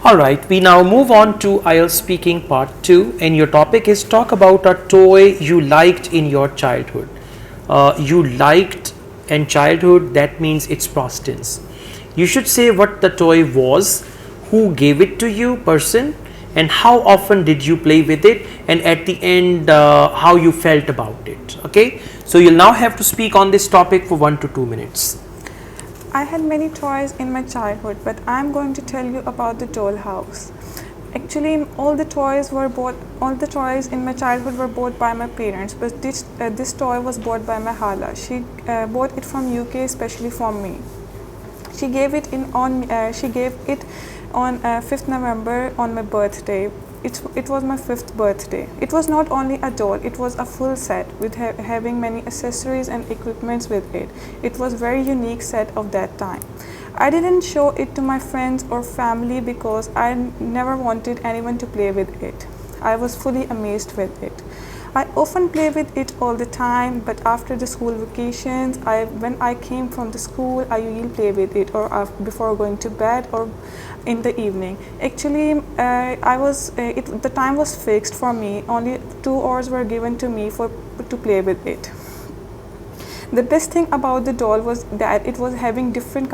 Alright, we now move on to Ielts speaking part 2, and your topic is talk about a toy you liked in your childhood. You liked in childhood, that means it's past tense. You should say what the toy was, who gave it to you, person, and how often did you play with it, and at the end how you felt about it. Okay, so you'll now have to speak on this topic for 1 to 2 minutes. I had many toys in my childhood, but I'm going to tell you about the dollhouse. Actually, all the toys in my childhood were bought by my parents, but this toy was bought by my hala. She bought it from UK especially for me. She gave it on 5th November on my birthday. It was my 5th birthday. It was not only a doll, it was a full set with having many accessories and equipments with it. It was very unique set of that time. I didn't show it to my friends or family because I never wanted anyone to play with it. I was fully amazed with it. I often play with it all the time, but after the school vacations, when I came from the school, I usually play with it or before going to bed or in the evening. Actually, the time was fixed for me. Only 2 hours were given to me to play with it. The best thing about the doll was that it was having different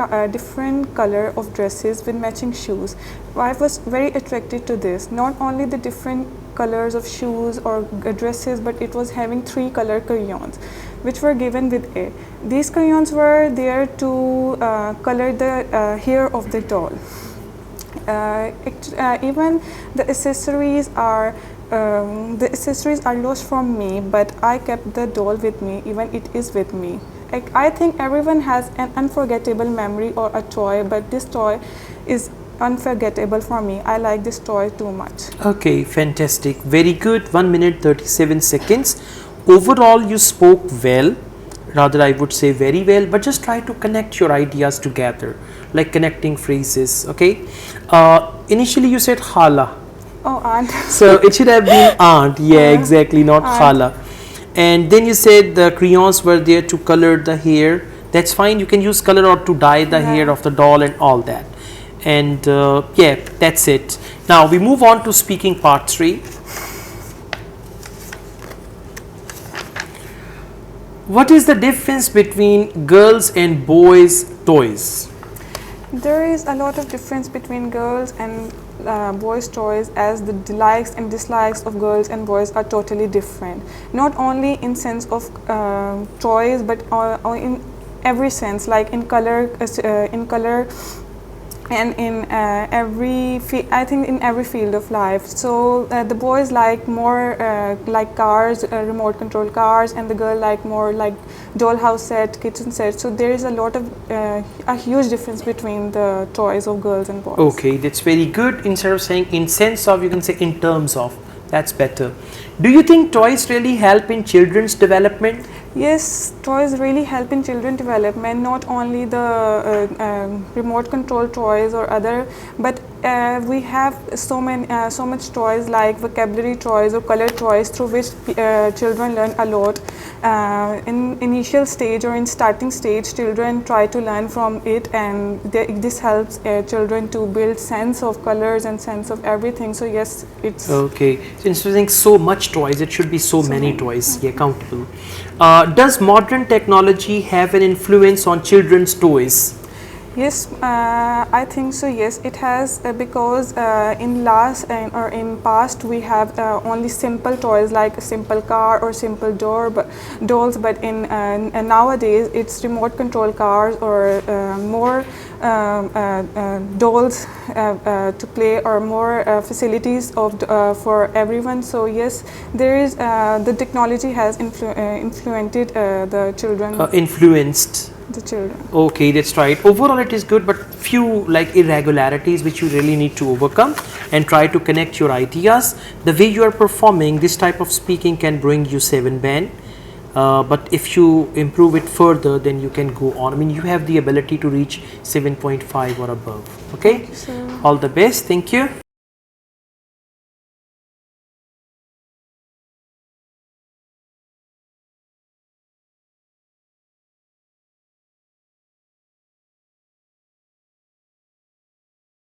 color of dresses with matching shoes. I was very attracted to this. Not only the different colors of shoes or dresses, but it was having 3 color crayons which were given with it. These crayons were there to color the hair of the doll. Even the accessories are lost from me, but I kept the doll with me. Even it is with me. I think everyone has an unforgettable memory or a toy, but this toy is unforgettable for me. I like this toy too much. Okay, fantastic, very good. 1 minute 37 seconds. Overall you spoke well, rather I would say very well, but just try to connect your ideas together, like connecting phrases. Okay, initially you said hala. Oh, aunt. So it should have been aunt. Yeah, exactly, not Aunt. hala. And then you said the crayons were there to color the hair. That's fine, you can use color or to dye the hair of the doll and all that. And yeah, that's it. Now we move on to speaking part 3. What is the difference between girls and boys toys? There is a lot of difference between girls and boys toys, as the likes and dislikes of girls and boys are totally different. Not only in sense of toys, but in every sense, like in color and in I think in every field of life. So the boys like more like cars, remote control cars, and the girl like more like dollhouse set, kitchen set. So there is a huge difference between the toys of girls and boys. Okay, that's very good. Instead of saying in sense of, you can say in terms of. That's better. Do you think toys really help in children's development? Yes, toys really help in children development, not only the remote control toys or other, but we have so much toys like vocabulary toys or color toys through which children learn a lot. In initial stage or in starting stage, children try to learn from it, and this helps children to build sense of colors and sense of everything. So yes, it's okay. So instead of saying so much toys, it should be so many toys. Yeah, countable. Does modern technology have an influence on children's toys? Yes, I think so. Yes, it has because in past we have only simple toys like a simple car or simple dolls, but in nowadays it's remote control cars or more dolls to play, or more facilities for everyone. So yes, there is the technology has influenced the children. Influenced the children. Okay, that's right. Overall it is good, but few like irregularities which you really need to overcome and try to connect your ideas. The way you are performing this type of speaking can bring you 7 band, but if you improve it further, then you can go on. I mean, you have the ability to reach 7.5 or above. Okay, Thank you, sir. All the best. Thank you.